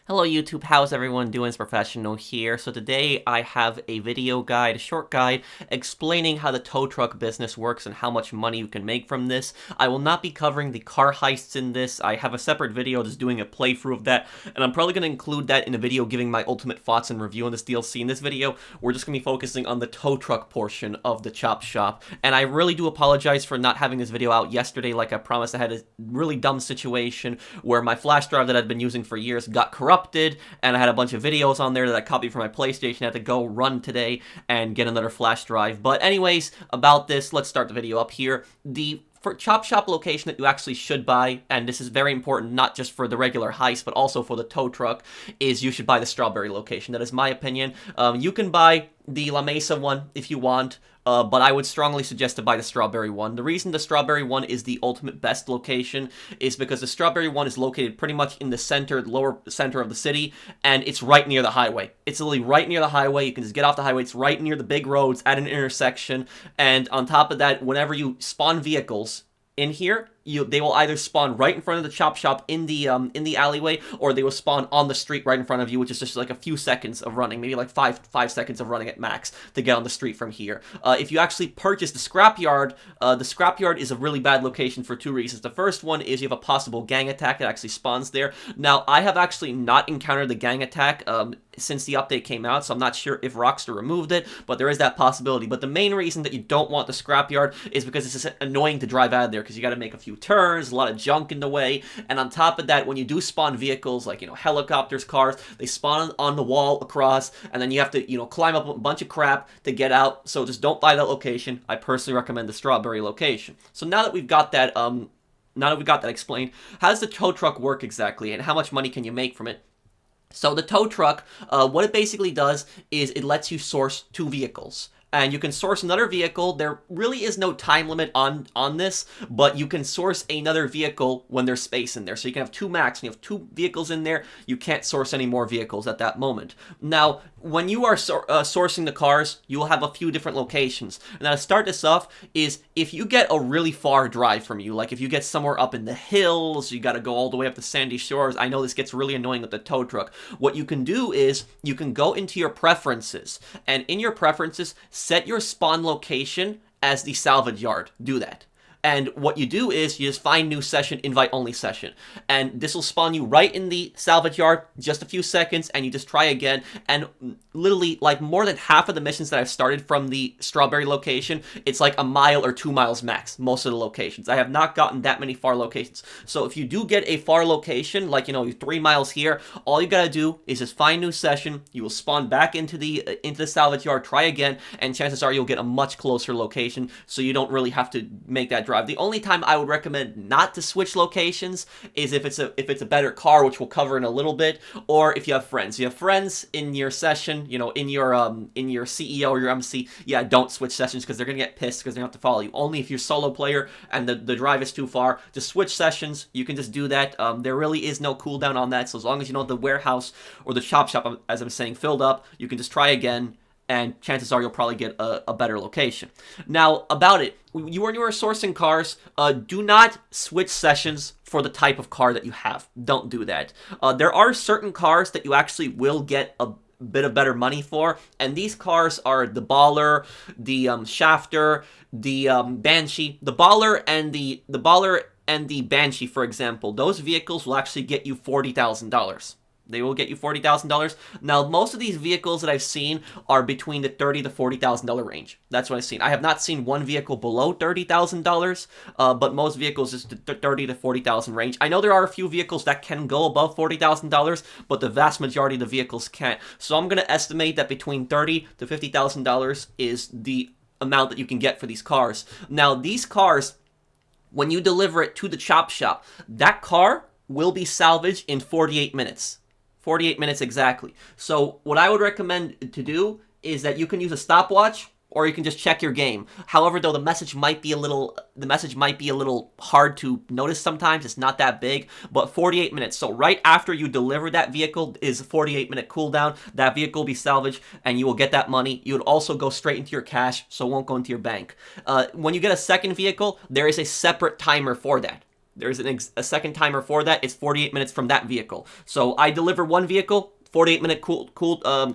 Hello YouTube, how's everyone doing? It's Professional here. So today I have a video guide, a short guide, explaining how the tow truck business works and how much money you can make from this. I will not be covering the car heists in this. I have a separate video just doing a playthrough of that, and I'm probably going to include that in a video giving my ultimate thoughts and review on this DLC. In this video, we're just going to be focusing on the tow truck portion of the Chop Shop, and I really do apologize for not having this video out yesterday. Like I promised, I had a really dumb situation where my flash drive that I'd been using for years got corrupted, and I had a bunch of videos on there that I copied from my PlayStation. I had to go run today and get another flash drive. But anyways, about this, let's start the video up here. The Chop Shop location that you actually should buy, and this is very important not just for the regular heist but also for the tow truck, is you should buy the Strawberry location. That is my opinion. You can buy the La Mesa one if you want, but I would strongly suggest to buy the Strawberry one. The reason the Strawberry one is the ultimate best location is because the Strawberry one is located pretty much in the center, lower center of the city, and it's right near the highway. It's literally right near the highway. You can just get off the highway. It's right near the big roads at an intersection, and on top of that, whenever you spawn vehicles in here, they will either spawn right in front of the Chop Shop in the alleyway, or they will spawn on the street right in front of you, which is just like a few seconds of running, maybe like five seconds of running at max to get on the street from here. If you actually purchase the scrapyard is a really bad location for two reasons. The first one is you have a possible gang attack that actually spawns there. Now, I have actually not encountered the gang attack since the update came out, so I'm not sure if Rockstar removed it, but there is that possibility. But the main reason that you don't want the scrapyard is because it's just annoying to drive out of there, because you got to make a few turns, a lot of junk in the way, and on top of that, when you do spawn vehicles like, helicopters, cars, they spawn on the wall across, and then you have to, climb up a bunch of crap to get out. So just don't buy that location. I personally recommend the Strawberry location. So now that we've got that, explained, how does the tow truck work exactly, and how much money can you make from it? So the tow truck, what it basically does is it lets you source two vehicles. And you can source another vehicle. There really is no time limit on this, but you can source another vehicle when there's space in there. So you can have two max. When you have two vehicles in there, you can't source any more vehicles at that moment. Now, when you are sourcing the cars, you will have a few different locations. And now to start this off is if you get a really far drive from you, like if you get somewhere up in the hills, you got to go all the way up to Sandy Shores. I know this gets really annoying with the tow truck. What you can do is you can go into your preferences, and in your preferences, set your spawn location as the salvage yard. Do that. And what you do is you just find new session, invite only session. And this will spawn you right in the salvage yard, just a few seconds, and you just try again. And literally, like, more than half of the missions that I've started from the Strawberry location, it's like a mile or 2 miles max, most of the locations. I have not gotten that many far locations. So if you do get a far location, like, 3 miles here, all you gotta do is just find new session, you will spawn back into the salvage yard, try again, and chances are you'll get a much closer location, so you don't really have to make that drive. The only time I would recommend not to switch locations is if it's a better car, which we'll cover in a little bit, or if you have friends. You have friends in your session, in your CEO or your MC. Yeah, don't switch sessions because they're gonna get pissed because they have to follow you. Only if you're solo player and the drive is too far, just switch sessions. You can just do that. There really is no cooldown on that. So as long as the warehouse or the Chop Shop, as I'm saying, filled up, you can just try again, and chances are you'll probably get a better location. Now, about it, when you are sourcing cars, do not switch sessions for the type of car that you have. Don't do that. There are certain cars that you actually will get a bit of better money for, and these cars are the Baller, the Shafter, the Banshee. The Baller and the Banshee, for example, those vehicles will actually get you $40,000. They will get you $40,000. Now, most of these vehicles that I've seen are between the $30,000 to $40,000 range. That's what I've seen. I have not seen one vehicle below $30,000, but most vehicles is the $30,000 to $40,000 range. I know there are a few vehicles that can go above $40,000, but the vast majority of the vehicles can't. So I'm going to estimate that between $30,000 to $50,000 is the amount that you can get for these cars. Now, these cars, when you deliver it to the Chop Shop, that car will be salvaged in 48 minutes. 48 minutes exactly. So what I would recommend to do is that you can use a stopwatch, or you can just check your game. However, though, the message might be a little hard to notice sometimes. It's not that big, but 48 minutes. So right after you deliver that vehicle is a 48-minute cooldown. That vehicle will be salvaged, and you will get that money. You would also go straight into your cash, so it won't go into your bank. When you get a second vehicle, there is a separate timer for that. There's a second timer for that. It's 48 minutes from that vehicle. So I deliver one vehicle, 48-minute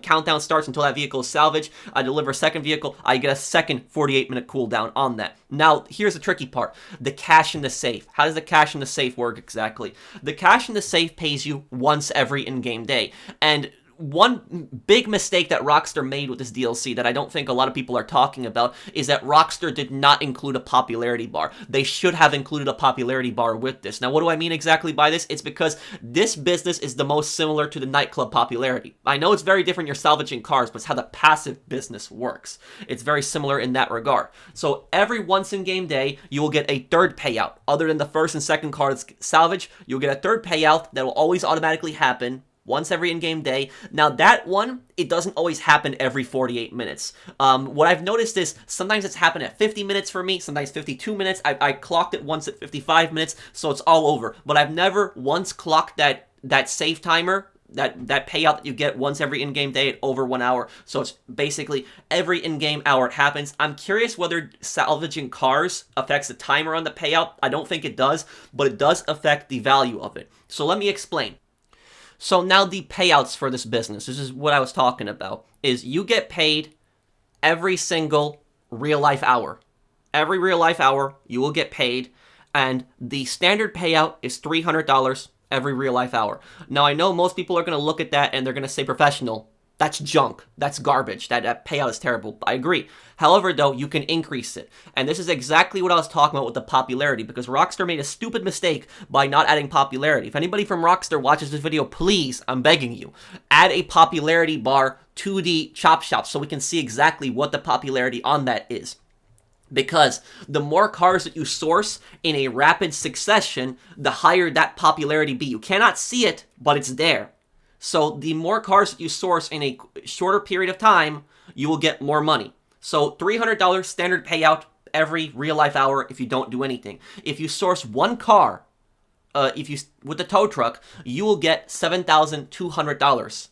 countdown starts until that vehicle is salvaged. I deliver a second vehicle, I get a second 48-minute cooldown on that. Now, here's the tricky part. The cash in the safe. How does the cash in the safe work exactly? The cash in the safe pays you once every in-game day. And one big mistake that Rockstar made with this DLC that I don't think a lot of people are talking about is that Rockstar did not include a popularity bar. They should have included a popularity bar with this. Now, what do I mean exactly by this? It's because this business is the most similar to the nightclub popularity. I know it's very different, you're salvaging cars, but it's how the passive business works. It's very similar in that regard. So every once in-game day, you will get a third payout. Other than the first and second car that's salvaged, you'll get a third payout that will always automatically happen once every in-game day. Now that one, it doesn't always happen every 48 minutes. What I've noticed is sometimes it's happened at 50 minutes for me, sometimes 52 minutes. I clocked it once at 55 minutes, so it's all over. But I've never once clocked that save timer, that payout that you get once every in-game day at over 1 hour. So it's basically every in-game hour it happens. I'm curious whether salvaging cars affects the timer on the payout. I don't think it does, but it does affect the value of it. So let me explain. So now the payouts for this business, this is what I was talking about, is you get paid every single real-life hour. Every real-life hour, you will get paid, and the standard payout is $300 every real-life hour. Now, I know most people are going to look at that and they're going to say, professional, that's junk, that's garbage, that payout is terrible. I agree. However, though, you can increase it. And this is exactly what I was talking about with the popularity, because Rockstar made a stupid mistake by not adding popularity. If anybody from Rockstar watches this video, please, I'm begging you, add a popularity bar to the Chop Shop so we can see exactly what the popularity on that is. Because the more cars that you source in a rapid succession, the higher that popularity be. You cannot see it, but it's there. So the more cars that you source in a shorter period of time, you will get more money. So $300 standard payout every real-life hour if you don't do anything. If you source one car, with the tow truck, you will get $7,200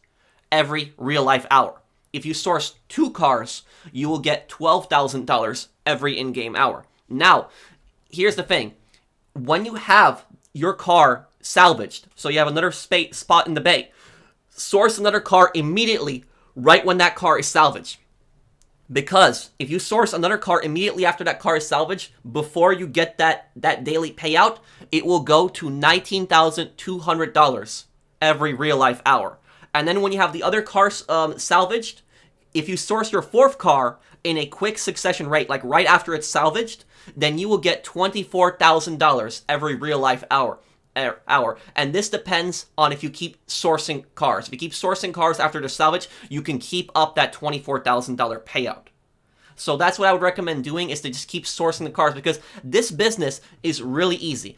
every real-life hour. If you source two cars, you will get $12,000 every in-game hour. Now, here's the thing. When you have your car salvaged, so you have another spot in the bay, source another car immediately right when that car is salvaged. Because if you source another car immediately after that car is salvaged, before you get that daily payout, it will go to $19,200 every real-life hour. And then when you have the other cars salvaged, if you source your fourth car in a quick succession rate, like right after it's salvaged, then you will get $24,000 every real-life hour. And this depends on if you keep sourcing cars. If you keep sourcing cars after they're salvaged, you can keep up that $24,000 payout. So that's what I would recommend doing, is to just keep sourcing the cars, because this business is really easy.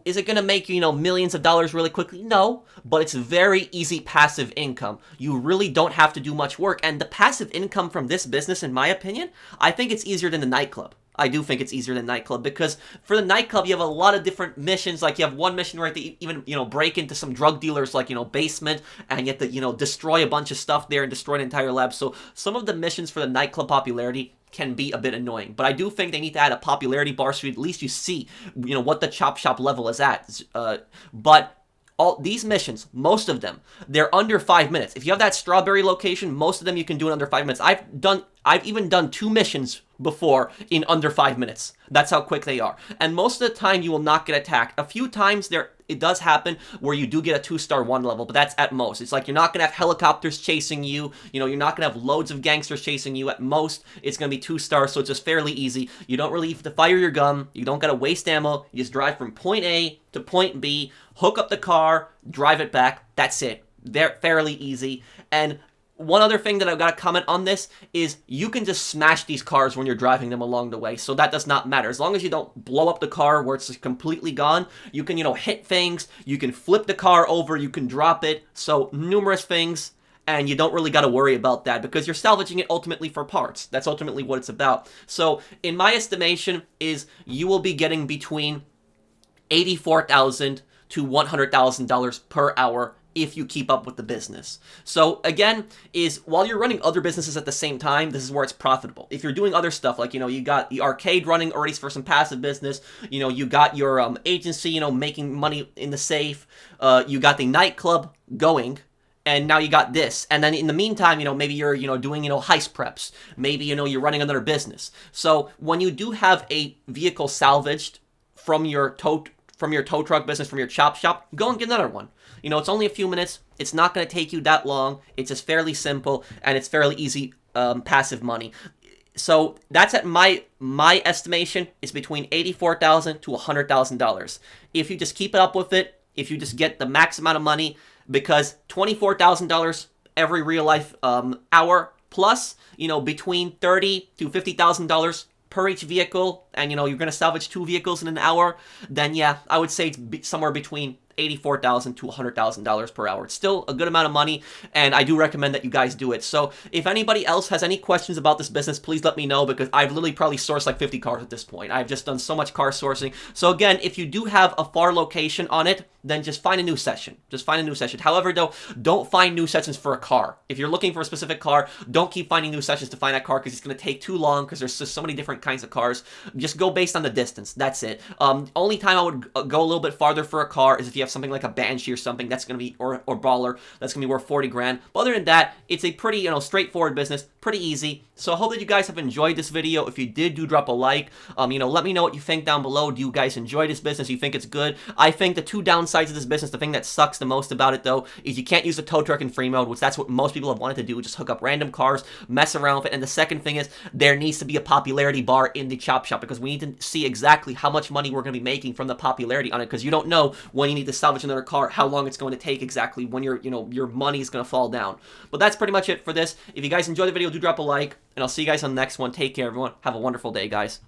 Is it going to make you, millions of dollars really quickly? No, but it's very easy passive income. You really don't have to do much work, and the passive income from this business, in my opinion, I think it's easier than the nightclub. I do think it's easier than nightclub, because for the nightclub, you have a lot of different missions. Like, you have one mission where you have to even, break into some drug dealers, like, basement, and you have to, destroy a bunch of stuff there and destroy an entire lab. So some of the missions for the nightclub popularity can be a bit annoying. But I do think they need to add a popularity bar so at least you see, what the Chop Shop level is at. But all these missions, most of them, they're under 5 minutes. If you have that strawberry location, most of them you can do in under 5 minutes. I've even done 2 missions before in under 5 minutes. That's how quick they are. And most of the time you will not get attacked. A few times it does happen where you do get a 2-star 1 level, but that's at most. It's like you're not going to have helicopters chasing you. You're not going to have loads of gangsters chasing you. At most, it's going to be 2 stars, so it's just fairly easy. You don't really have to fire your gun. You don't got to waste ammo. You just drive from point A to point B, hook up the car, drive it back. That's it. They're fairly easy. And one other thing that I've got to comment on this is you can just smash these cars when you're driving them along the way, so that does not matter. As long as you don't blow up the car where it's just completely gone, you can, hit things, you can flip the car over, you can drop it, so numerous things, and you don't really got to worry about that because you're salvaging it ultimately for parts. That's ultimately what it's about. So, in my estimation, is you will be getting between $84,000 to $100,000 per hour if you keep up with the business. So again, is while you're running other businesses at the same time, this is where it's profitable. If you're doing other stuff, like, you got the arcade running already for some passive business, you got your agency, making money in the safe, you got the nightclub going, and now you got this. And then in the meantime, maybe you're, doing, heist preps. Maybe, you're running another business. So when you do have a vehicle salvaged from your tow truck business, from your chop shop, go and get another one. It's only a few minutes. It's not going to take you that long. It's just fairly simple, and it's fairly easy passive money. So that's at my estimation is between $84,000 to $100,000. If you just keep it up with it, if you just get the max amount of money, because $24,000 every real life hour plus, between $30,000 to $50,000 per each vehicle, and you're going to salvage 2 vehicles in an hour, then yeah, I would say it's somewhere between $84,000 to $100,000 per hour. It's still a good amount of money, and I do recommend that you guys do it. So if anybody else has any questions about this business, please let me know, because I've literally probably sourced like 50 cars at this point. I've just done so much car sourcing. So again, if you do have a far location on it, then just find a new session. Just find a new session. However, though, don't find new sessions for a car. If you're looking for a specific car, don't keep finding new sessions to find that car, because it's going to take too long, because there's just so many different kinds of cars. Just go based on the distance. That's it. Only time I would go a little bit farther for a car is if you have something like a Banshee or something that's going to be, or Brawler, that's going to be worth 40 grand. But other than that, it's a pretty, straightforward business, pretty easy. So I hope that you guys have enjoyed this video. If you did, do drop a like. Let me know what you think down below. Do you guys enjoy this business? Do you think it's good? I think the 2 downsides of this business, the thing that sucks the most about it, though, is you can't use the tow truck in free mode, which that's what most people have wanted to do, just hook up random cars, mess around with it. And the second thing is, there needs to be a popularity bar in the chop shop, because we need to see exactly how much money we're going to be making from the popularity on it, because you don't know when you need to salvage another car, how long it's going to take exactly, when your money is going to fall down. But that's pretty much it for this. If you guys enjoyed the video, do drop a like, and I'll see you guys on the next one. Take care, everyone. Have a wonderful day, guys.